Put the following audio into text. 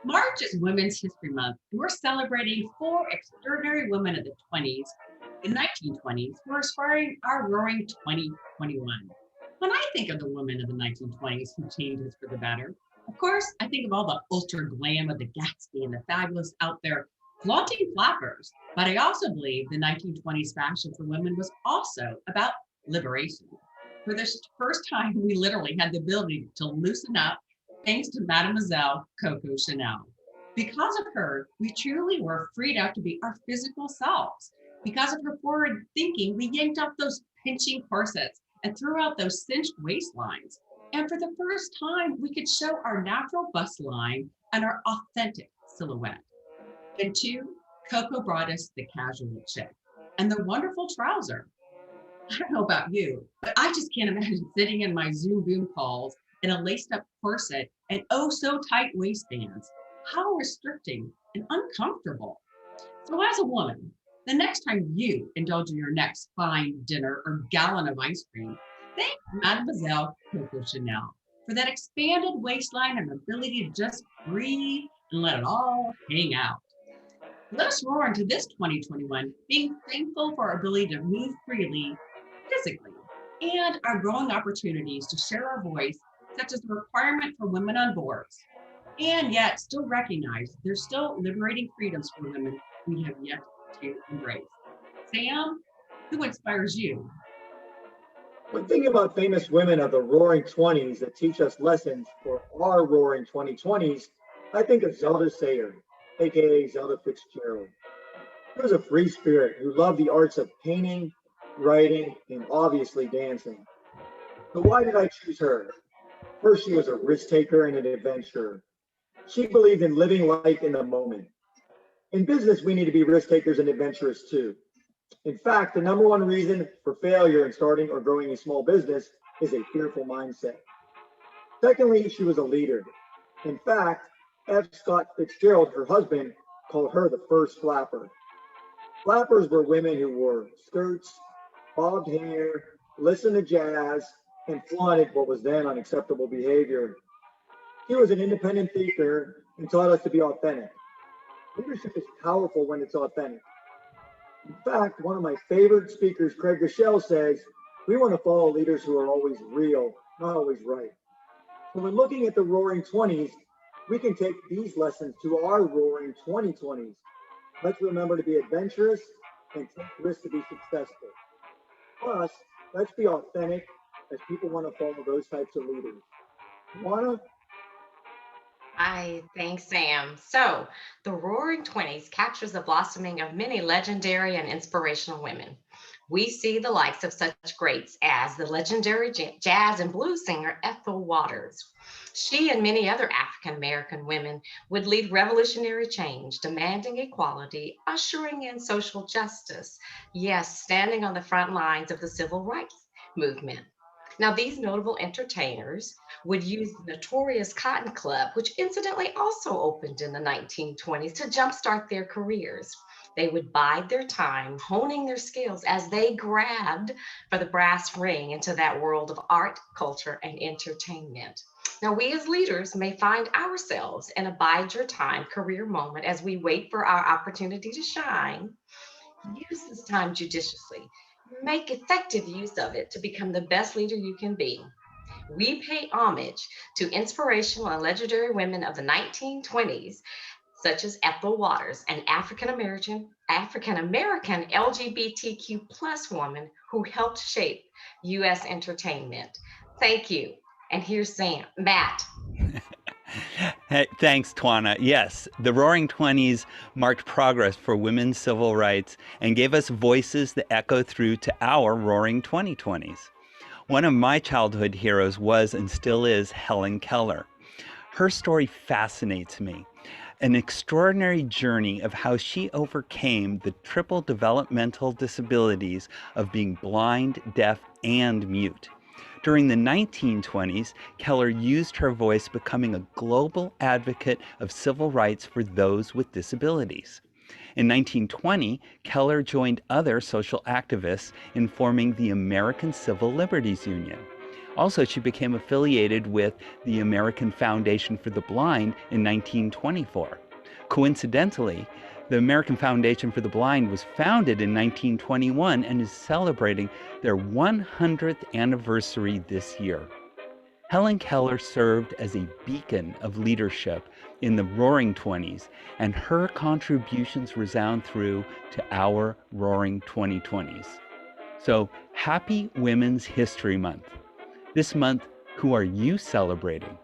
March is Women's History Month, and we're celebrating four extraordinary women of the 20s, the 1920s, who are inspiring our roaring 2021. When I think of the women of the 1920s who changed us for the better, of course, I think of all the ultra-glam of the Gatsby and the fabulous out there flaunting flappers. But I also believe the 1920s fashion for women was also about liberation. For the first time, we literally had the ability to loosen up thanks to Mademoiselle Coco Chanel. Because of her, we truly were freed out to be our physical selves. Because of her forward thinking, we yanked off those pinching corsets and threw out those cinched waistlines. And for the first time, we could show our natural bust line and our authentic silhouette. And two, Coco brought us the casual chick and the wonderful trouser. I don't know about you, but I just can't imagine sitting in my Zoom boom calls in a laced up corset and oh so tight waistbands. How restricting and uncomfortable. So, as a woman, the next time you indulge in your next fine dinner or gallon of ice cream, thank Mademoiselle Coco Chanel for that expanded waistline and ability to just breathe and let it all hang out. Let us roar into this 2021, being thankful for our ability to move freely physically and our growing opportunities to share our voice, such as the requirement for women on boards, and yet still recognize there's still liberating freedoms for women we have yet to embrace. Sam, who inspires you? When thinking about famous women of the roaring 20s that teach us lessons for our roaring 2020s, I think of Zelda Sayre, aka Zelda Fitzgerald. She was a free spirit who loved the arts of painting, writing, and obviously dancing. So why did I choose her? First, she was a risk taker and an adventurer. She believed in living life in the moment. In business, we need to be risk takers and adventurers too. In fact, the number one reason for failure in starting or growing a small business is a fearful mindset. Secondly, she was a leader. In fact, F. Scott Fitzgerald, her husband, called her the first flapper. Flappers were women who wore skirts, bobbed hair, listened to jazz, and flaunted what was then unacceptable behavior. She was an independent thinker and taught us to be authentic. Leadership is powerful when it's authentic. In fact, one of my favorite speakers, Craig Rochelle, says, we want to follow leaders who are always real, not always right. So when looking at the roaring 20s, we can take these lessons to our roaring 2020s. Let's remember to be adventurous and take risks to be successful. Plus, let's be authentic as people want to follow those types of leaders. Juana? I thank Sam. So, the Roaring Twenties captures the blossoming of many legendary and inspirational women. We see the likes of such greats as the legendary jazz and blues singer Ethel Waters. She and many other African American women would lead revolutionary change, demanding equality, ushering in social justice, yes, standing on the front lines of the civil rights movement. Now, these notable entertainers would use the notorious Cotton Club, which incidentally also opened in the 1920s, to jumpstart their careers. They would bide their time, honing their skills as they grabbed for the brass ring into that world of art, culture, and entertainment. Now, we as leaders may find ourselves in a bide your time career moment as we wait for our opportunity to shine. Use this time judiciously. Make effective use of it to become the best leader you can be. We pay homage to inspirational and legendary women of the 1920s, such as Ethel Waters, an African American LGBTQ plus woman who helped shape U.S. entertainment. Thank you. And here's Sam, Matt. Hey, thanks, Twana. Yes, the Roaring Twenties marked progress for women's civil rights and gave us voices that echo through to our Roaring 2020s. One of my childhood heroes was and still is Helen Keller. Her story fascinates me. An extraordinary journey of how she overcame the triple developmental disabilities of being blind, deaf, and mute. During the 1920s, Keller used her voice, becoming a global advocate of civil rights for those with disabilities. In 1920, Keller joined other social activists in forming the American Civil Liberties Union. Also, she became affiliated with the American Foundation for the Blind in 1924. Coincidentally, the American Foundation for the Blind was founded in 1921 and is celebrating their 100th anniversary this year. Helen Keller served as a beacon of leadership in the Roaring Twenties, and her contributions resound through to our Roaring 2020s. So, happy Women's History Month. This month, who are you celebrating?